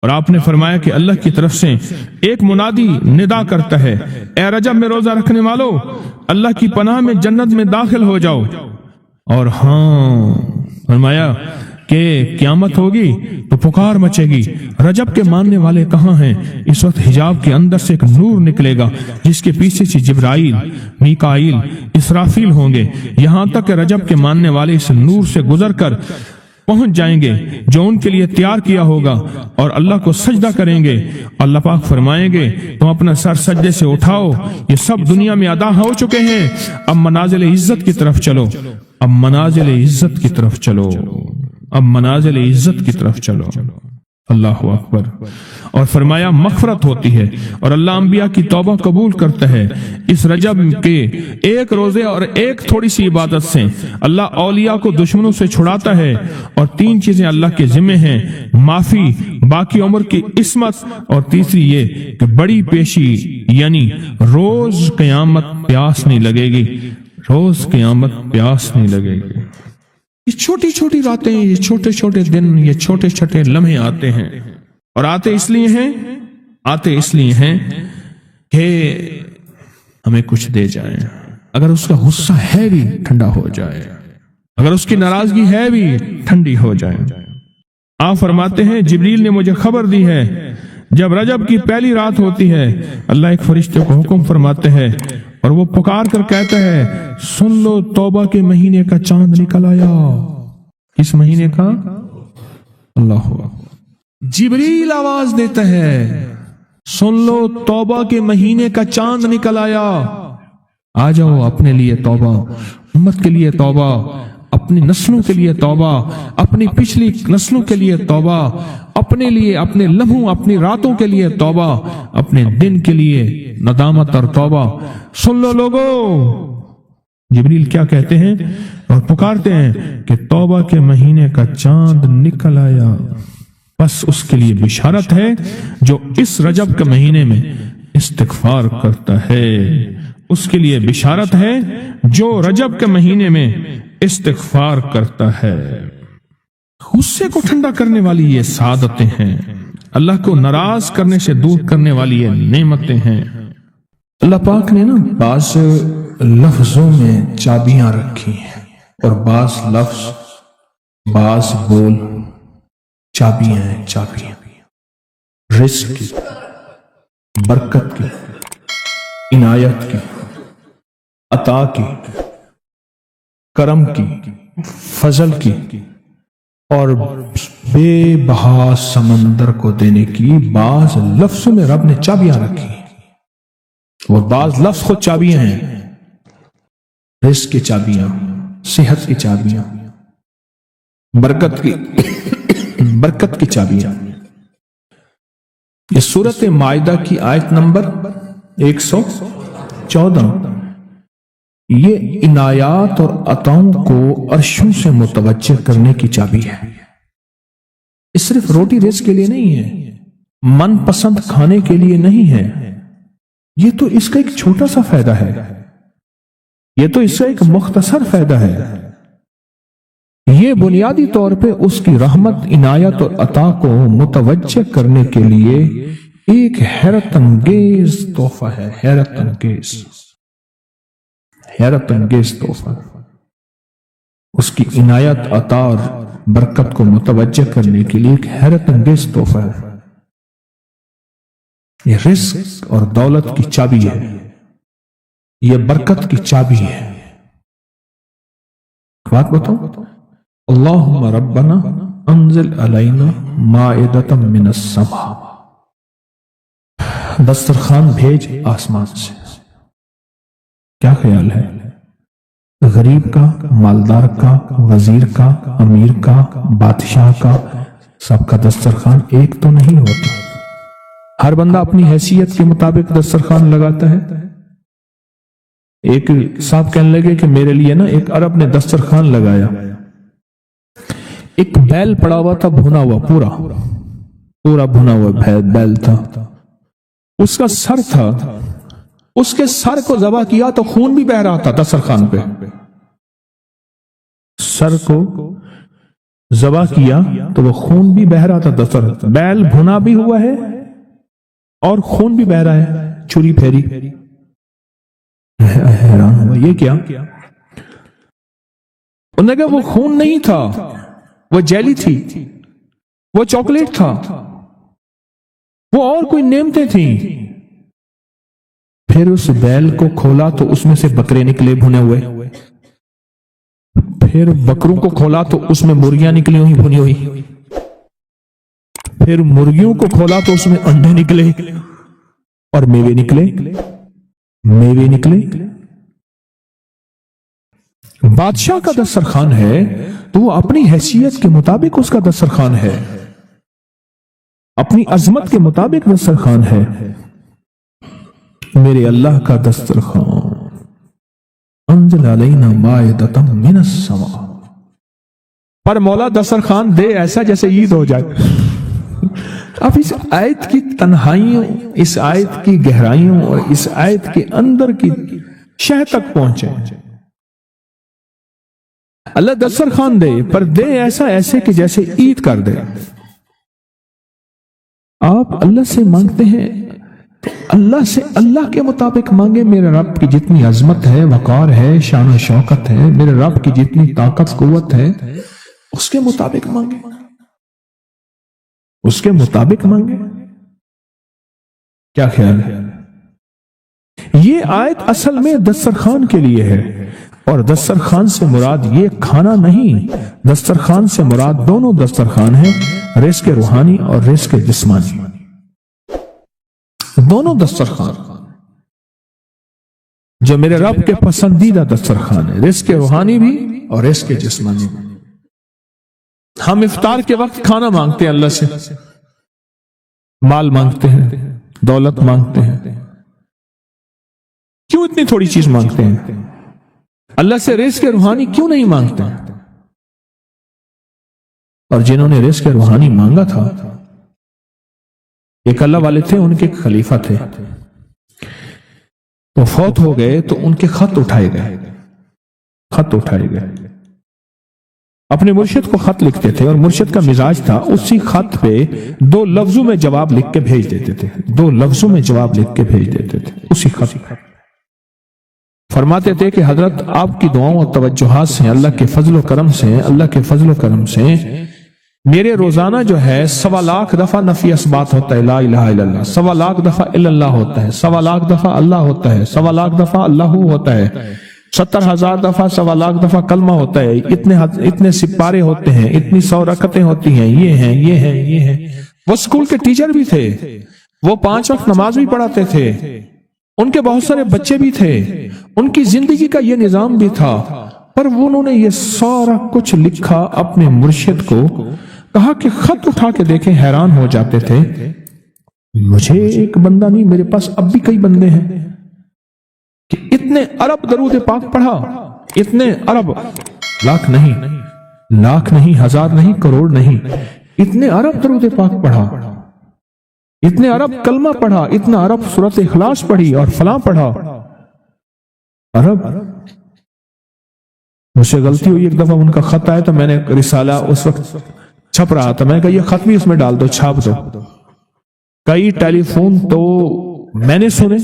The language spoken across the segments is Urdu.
اور آپ نے فرمایا کہ اللہ کی طرف سے ایک منادی ندا کرتا ہے، اے رجب میں روزہ رکھنے والو، اللہ کی پناہ میں جنت میں داخل ہو جاؤ۔ اور ہاں فرمایا کہ قیامت ہوگی تو پکار مچے گی، رجب کے ماننے والے کہاں ہیں؟ اس وقت حجاب کے اندر سے ایک نور نکلے گا جس کے پیچھے سے جبرائیل، میکائیل، اسرافیل ہوں گے، یہاں تک کہ رجب کے ماننے والے اس نور سے گزر کر پہنچ جائیں گے جو ان کے لیے تیار کیا ہوگا، اور اللہ کو سجدہ کریں گے۔ اللہ پاک فرمائیں گے تم اپنا سر سجدے سے اٹھاؤ، یہ سب دنیا میں ادا ہو چکے ہیں، اب منازل عزت کی طرف چلو، اب منازل عزت کی طرف چلو، اب منازل عزت کی طرف چلو۔ اللہ اکبر۔ اور فرمایا مغفرت ہوتی ہے اور اللہ انبیاء کی توبہ قبول کرتا ہے۔ اس رجب کے ایک روزے اور ایک تھوڑی سی عبادت سے اللہ اولیاء کو دشمنوں سے چھڑاتا ہے، اور تین چیزیں اللہ کے ذمہ ہیں: معافی، باقی عمر کی عصمت، اور تیسری یہ کہ بڑی پیشی، یعنی روز قیامت پیاس نہیں لگے گی، روز قیامت پیاس نہیں لگے گی۔ یہ چھوٹی چھوٹی راتیں، یہ چھوٹے چھوٹے دن، یہ چھوٹے چھوٹے لمحے آتے ہیں، اور آتے اس لیے ہیں کہ ہمیں کچھ دے جائیں۔ اگر اس کا غصہ ہے بھی ٹھنڈا ہو جائے، اگر اس کی ناراضگی ہے بھی ٹھنڈی ہو جائے۔ آپ فرماتے ہیں جبریل نے مجھے خبر دی ہے جب رجب کی پہلی رات ہوتی ہے، اللہ ایک فرشتے کو حکم فرماتے ہیں اور وہ پکار کر کہتا ہے سن لو توبہ کے مہینے کا چاند نکل آیا۔ اس مہینے کا اللہ جبریل آواز دیتا ہے سن لو توبہ کے مہینے کا چاند نکل آیا، آ جاؤ اپنے لیے توبہ، امت کے لیے توبہ، اپنی نسلوں کے لیے توبہ، اپنی پچھلی نسلوں کے لیے توبہ، اپنے لیے، اپنے لمحوں، اپنی راتوں کے لیے توبہ، اپنے دن کے لیے ندامت اور توبہ۔ سن لو لوگو، جبریل کیا کہتے ہیں اور پکارتے ہیں کہ توبہ کے مہینے کا چاند نکل آیا۔ بس اس کے لیے بشارت ہے جو اس رجب کے مہینے میں استغفار کرتا ہے، اس کے لیے بشارت ہے جو رجب کے مہینے میں استغفار کرتا ہے۔ غصے کو ٹھنڈا کرنے والی یہ سعادتیں ہیں، اللہ کو ناراض کرنے سے دور کرنے والی یہ نعمتیں ہیں۔ اللہ پاک نے بعض لفظوں میں چابیاں رکھی ہیں، اور بعض لفظ، بعض بول چابیاں ہیں، چابیاں رزق کی، برکت کی، عنایت کی، عطا کی، کرم کی، فضل کی، اور بے بہا سمندر کو دینے کی۔ بعض لفظوں میں رب نے چابیاں رکھی ہیں، اور بعض لفظ خود چابیاں ہیں، رزق کی چابیاں، صحت کی چابیاں، برکت کی چابیاں۔ یہ سورۃ مائدہ کی آیت نمبر 114، یہ عنایات اور عطاؤں کو عرشوں سے متوجہ کرنے کی چابی ہے۔ یہ صرف روٹی رزق کے لیے نہیں ہے، من پسند کھانے کے لیے نہیں ہے، یہ تو اس کا ایک چھوٹا سا فائدہ ہے، یہ تو اس کا ایک مختصر فائدہ ہے۔ یہ بنیادی طور پہ اس کی رحمت، عنایت اور عطا کو متوجہ کرنے کے لیے ایک حیرت انگیز تحفہ ہے، حیرت انگیز تحفہ۔ اس کی عنایت، عطا اور برکت کو متوجہ کرنے کے لیے ایک حیرت انگیز تحفہ ہے۔ یہ رزق اور دولت کی چابی ہے، یہ برکت کی چابی ہے۔ بات بتاؤ، اللہم ربنا انزل علینا مائدۃ من السماء، دسترخوان بھیج آسمان سے۔ کیا خیال ہے؟ غریب کا، مالدار کا، وزیر کا، امیر کا، بادشاہ کا، سب کا دسترخوان ایک تو نہیں ہوتا، ہر بندہ اپنی حیثیت کے مطابق دسترخوان لگاتا ہے۔ ایک صاحب کہنے لگے کہ میرے لیے ایک عرب نے دسترخوان لگایا، ایک بیل پڑا ہوا تھا، بھنا ہوا، پورا بھنا ہوا بیل تھا، اس کا سر تھا، اس کے سر کو ذبح کیا تو خون بھی بہ رہا تھا دسترخوان پہ، سر کو ذبح کیا تو وہ خون بھی بہ رہا تھا دسترخوان، بیل بھنا بھی ہوا ہے اور خون بھی بہ رہا ہے، چھری پھیری۔ حیران ہوا یہ کیا؟ انہوں نے کہا وہ خون نہیں تھا، وہ جیلی تھی، وہ چاکلیٹ تھا، وہ اور کوئی نعمتیں تھیں۔ پھر اس بیل کو کھولا تو اس میں سے بکرے نکلے بھنے ہوئے، پھر بکروں کو کھولا تو اس میں مرغیاں نکلی ہوئی بھنی ہوئی، پھر مرغیوں کو کھولا تو اس میں انڈے نکلے اور میوے نکلے۔ بادشاہ کا دسترخوان ہے تو وہ اپنی حیثیت کے مطابق اس کا دسترخوان ہے، اپنی عظمت کے مطابق دسترخوان ہے۔ میرے اللہ کا دسترخوان انزل علینا مائدۃ من السماء، پر مولا دسترخوان دے ایسا جیسے عید ہو جائے۔ اب اس آیت کی تنہائیوں، اس آیت کی گہرائیوں اور اس آیت کے اندر کی شہ تک پہنچے۔ اللہ دسترخوان دے پر دے ایسا ایسے کہ جیسے عید کر دے۔ آپ اللہ سے مانگتے ہیں تو اللہ سے اللہ کے مطابق مانگے۔ میرے رب کی جتنی عظمت ہے، وقار ہے، شان و شوکت ہے، میرے رب کی جتنی طاقت قوت ہے، اس کے مطابق مانگے، اس کے مطابق مانگے۔ کیا خیال ہے؟ یہ آیت اصل میں دسترخوان کے لیے ہے، اور دسترخوان سے مراد یہ کھانا نہیں، دسترخوان سے مراد دونوں دسترخوان ہیں، رزق روحانی اور رزق جسمانی، دونوں دسترخوان جو میرے رب کے پسندیدہ دسترخوان ہے، رزق روحانی بھی اور رزق جسمانی بھی۔ ہم افطار کے وقت کھانا مانگتے ہیں اللہ سے، مال مانگتے ہیں، دولت مانگتے ہیں، کیوں اتنی تھوڑی چیز مانگتے ہیں؟ اللہ سے رزق روحانی کیوں نہیں مانگتے؟ اور جنہوں نے رزق روحانی مانگا تھا، ایک اللہ والے تھے، ان کے خلیفہ تھے، وہ فوت ہو گئے تو ان کے خط اٹھائے گئے، اپنے مرشد کو خط لکھتے تھے، اور مرشد کا مزاج تھا اسی خط پہ 2 لفظوں میں جواب لکھ کے بھیج دیتے تھے، 2 لفظوں میں جواب لکھ کے بھیج دیتے تھے اسی خط۔ فرماتے تھے کہ حضرت آپ کی دعاؤں اور توجہات سے، اللہ کے فضل و کرم سے میرے روزانہ جو ہے 1.25 لاکھ دفعہ نفی اثبات ہوتا ہے، لا الہ الا اللہ، 1.25 لاکھ دفعہ الا اللہ ہوتا ہے، 1.25 لاکھ دفعہ اللہ ہوتا ہے، 1.25 لاکھ دفعہ اللہ ہوتا ہے، 70,000 دفعہ 1.25 لاکھ دفعہ کلمہ ہوتا ہے، اتنے سپارے ہوتے ہیں، اتنی 100 رکعتیں ہوتی ہیں، یہ ہیں۔ وہ اسکول کے ٹیچر بھی تھے، وہ 5 وقت نماز بھی پڑھاتے تھے، ان کے بہت سارے بچے بھی تھے، ان کی زندگی کا یہ نظام بھی تھا، پر انہوں نے یہ سارا کچھ لکھا اپنے مرشد کو، کہا کہ خط اٹھا کے دیکھیں، حیران ہو جاتے تھے، مجھے ایک بندہ نہیں، میرے پاس اب بھی کئی بندے ہیں کہ اتنے ارب درود پاک پڑھا، اتنے ارب، لاکھ نہیں، ہزار نہیں، کروڑ نہیں، اتنے ارب درود پاک پڑھا، اتنے ارب کلمہ پڑھا، اتنا ارب سورۃ اخلاص پڑھی اور فلاں پڑھا، ارب۔ مجھ سے غلطی ہوئی، ایک دفعہ ان کا خط آیا تو میں نے رسالہ اس وقت چھپ رہا تھا، میں نے کہا یہ خط بھی اس میں ڈال دو، چھاپ دو۔ کئی ٹیلی فون تو میں نے سنے،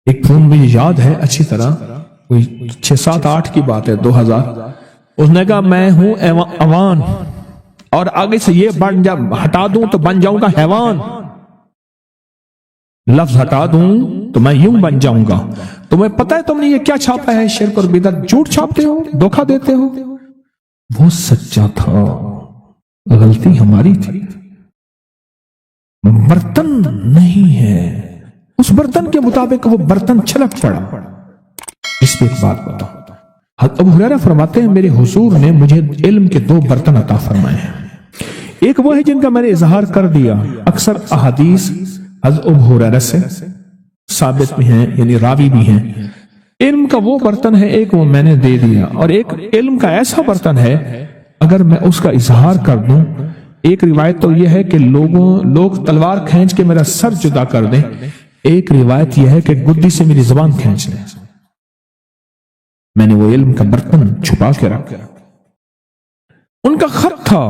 ایک فون مجھے یاد ہے اچھی طرح، کوئی 6-7-8 کی بات ہے، 2000، اس نے کہا میں ہوں اوان، اور آگے سے یہ ہٹا دوں تو بن جاؤں گا حیوان، لفظ ہٹا دوں تو میں یوں بن جاؤں گا۔ تمہیں پتہ ہے تم نے یہ کیا چھاپا ہے؟ شرک اور بدعت، جھوٹ چھاپتے ہو، دھوکہ دیتے ہو۔ وہ سچا تھا، غلطی ہماری تھی، برتن نہیں ہے، اس برتن کے مطابق وہ برتن چھلک پڑا۔ اس پہ ایک بات بتاؤ، حضرت ابو ہریرہ فرماتے ہیں میرے حضور نے مجھے علم کے 2 برتن عطا فرمائے ہیں، ایک وہ ہے جن کا میں نے اظہار کر دیا، اکثر احادیث حضرت ابو ہریرہ سے ثابت بھی ہیں، یعنی راوی بھی ہیں، علم کا وہ برتن ہے، ایک وہ میں نے دے دیا، اور ایک علم کا ایسا برتن ہے اگر میں اس کا اظہار کر دوں، ایک روایت تو یہ ہے کہ لوگ تلوار کھینچ کے میرا سر جدا کر دیں، ایک روایت یہ ہے کہ گدی سے میری زبان کھینچ لیں، میں نے وہ علم کا برتن چھپا کے رکھا. ان کا خط تھا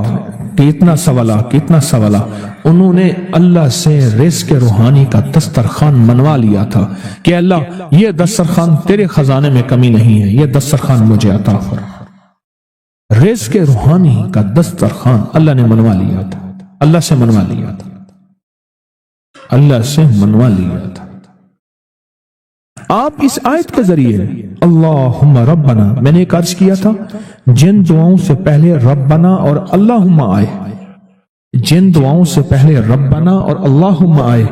کہ اتنا سوالا انہوں نے اللہ سے رزق روحانی کا دسترخوان منوا لیا تھا کہ اللہ یہ دسترخوان تیرے خزانے میں کمی نہیں ہے، یہ دسترخوان مجھے عطا فرما. رزق روحانی کا دسترخوان اللہ نے منوا لیا تھا، اللہ سے منوا لیا تھا، اللہ سے منوا لیا تھا. آپ اس آیت کے ذریعے اللہم ربنا، میں نے ایک عرض کیا تھا جن دعاؤں سے پہلے ربنا اور اللہم آئے، جن دعاؤں سے پہلے ربنا اور اللہم آئے،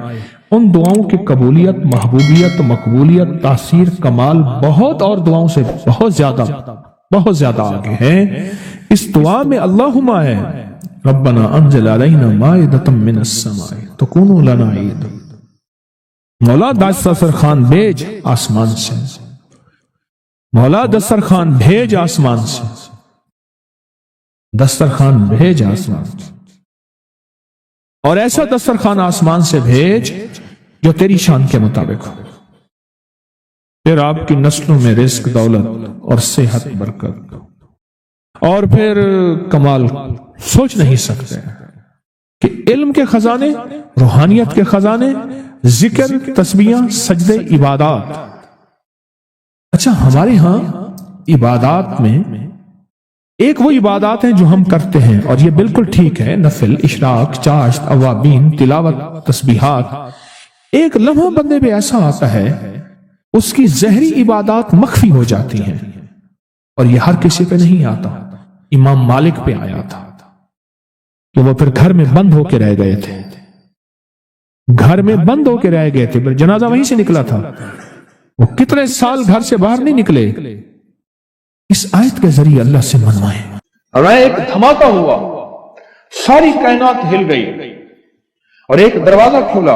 ان دعاؤں کی قبولیت، محبوبیت، مقبولیت، تاثیر، کمال بہت اور دعاؤں سے بہت زیادہ آگے ہیں. اس دعا میں اللہم آئے ربنا انزل علینا مائدۃ من السماء تکون لنا عید، مولا دسترخوان بھیج آسمان سے، مولا دسترخوان بھیج آسمان سے، دسترخوان بھیج آسمان سے، اور ایسا دسترخوان آسمان سے بھیج جو تیری شان کے مطابق ہو. پھر آپ کی نسلوں میں رزق، دولت اور صحت، برکت، اور پھر کمال سوچ نہیں سکتے کہ علم کے خزانے، روحانیت کے خزانے، ذکر، تسبیح، سجدے، عبادات. اچھا، ہمارے ہاں عبادات میں ایک وہ عبادات ہیں جو ہم کرتے ہیں اور یہ بالکل ٹھیک ہے، نفل، اشراق، چاشت، اوابین، تلاوت، تسبیحات. ایک لمحہ بندے پہ ایسا آتا ہے اس کی ظاہری عبادات مخفی ہو جاتی ہیں، اور یہ ہر کسی پہ نہیں آتا. امام مالک پہ آیا تھا کہ وہ پھر گھر میں بند ہو کے رہ گئے تھے، گھر میں بند ہو کے رہ گئے تھے، پھر جنازہ وہیں سے نکلا تھا، وہ کتنے سال گھر سے باہر نہیں نکلے. اس آیت کے ذریعے اللہ سے منوائے. اور ایک دھماکہ ہوا، ساری کائنات ہل گئی اور ایک دروازہ کھولا،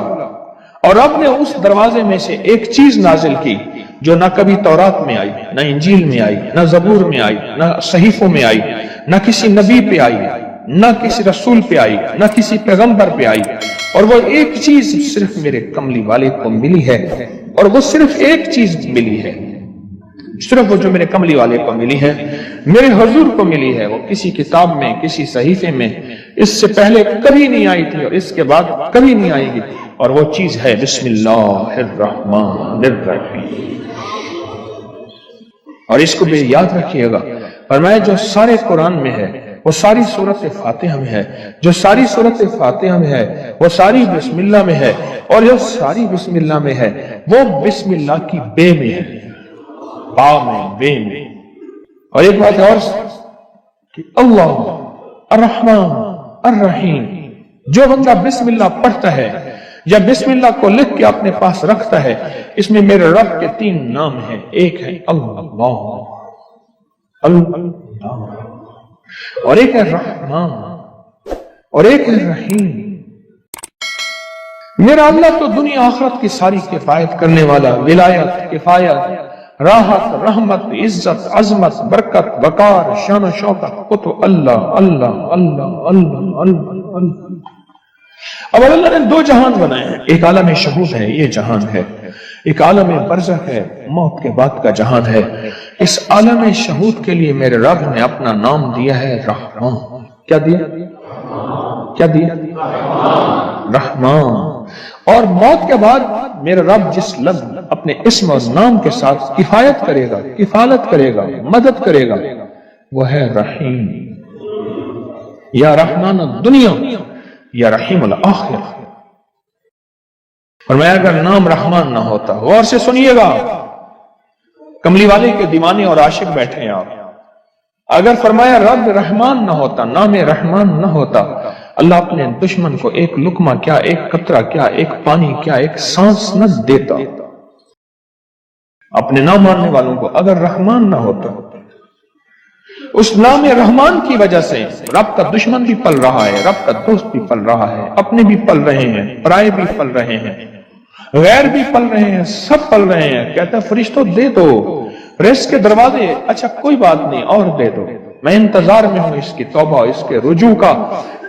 اور رب نے اس دروازے میں سے ایک چیز نازل کی جو نہ کبھی تورات میں آئی، نہ انجیل میں آئی، نہ زبور میں آئی، نہ صحیفوں میں آئی، نہ کسی نبی پہ آئی، نہ کسی رسول پہ آئی، نہ کسی پیغمبر پہ آئی. اور وہ ایک چیز صرف میرے کملی والے کو ملی ہے، اور وہ صرف ایک چیز ملی ہے، صرف وہ جو میرے کملی والے کو ملی ہے، میرے حضور کو ملی ہے. وہ کسی کتاب میں، کسی صحیفے میں اس سے پہلے کبھی نہیں آئی تھی اور اس کے بعد کبھی نہیں آئے گی. اور وہ چیز ہے بسم اللہ الرحمن الرحیم. اور اس کو بھی یاد رکھیے گا، فرمایا جو سارے قرآن میں ہے وہ ساری سورت فاتحہ میں ہے، جو ساری سورت فاتحہ میں ہے وہ ساری بسم اللہ میں ہے، اور جو ساری بسم اللہ میں ہے وہ بسم اللہ کی بے میں ہے، با میں، بے میں. اور ایک بات اور کہ اللہ الرحمن الرحیم، جو بندہ بسم اللہ پڑھتا ہے یا بسم اللہ کو لکھ کے اپنے پاس رکھتا ہے، اس میں میرے رب کے 3 نام ہیں. ایک ہے اللہ، اور ایک ہے رحمان، اور ایک ہے رحیم. میرا اللہ تو دنیا آخرت کی ساری کفایت کرنے والا، ولایت، کفایت، راحت، رحمت، عزت، عظمت، برکت، وقار، شان و شوکت، وہ تو اللہ اللہ اللہ اللہ اللہ اللہ. اب اللہ نے 2 جہان بنائے ہیں، ایک عالم شہود ہے، یہ جہان ہے، ایک عالم برزخ ہے، موت کے بعد کا جہان ہے. اس عالم شہود کے لیے میرے رب نے اپنا نام دیا ہے رحمان. کیا دیا؟ کیا دیا؟ رحمان. اور موت کے بعد میرے رب جس لفظ اپنے اسم اور نام کے ساتھ کفایت کرے گا، کفالت کرے گا، مدد کرے گا، وہ ہے رحیم. یا رحمان الدنیا یا رحیم الآخرہ. اور میں اگر نام رحمان نہ ہوتا، غور سے سنیے گا، کملی والے کے دیوانے اور عاشق بیٹھے ہیں آپ، اگر فرمایا رب رحمان نہ ہوتا، نام رحمان نہ ہوتا، اللہ اپنے دشمن کو ایک لقمہ کیا، ایک قطرہ کیا، ایک پانی کیا، ایک سانس نہ دیتا. اپنے نہ ماننے والوں کو اگر رحمان نہ ہوتا، اس نام رحمان کی وجہ سے رب کا دشمن بھی پل رہا ہے، رب کا دوست بھی پل رہا ہے، اپنے بھی پل رہے ہیں، پرائے بھی پل رہے ہیں، غیر بھی پل رہے ہیں، سب پل رہے ہیں. کہتا ہے فرشتوں دے دو رزق کے دروازے. اچھا کوئی بات نہیں، اور دے دو، میں انتظار میں ہوں اس کی توبہ، اس کے رجوع کا.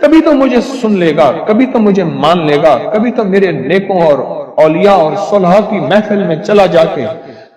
کبھی تو مجھے سن لے گا، کبھی تو مجھے مان لے گا، کبھی تو میرے نیکوں اور اولیاء اور صلحاء کی محفل میں چلا جا کے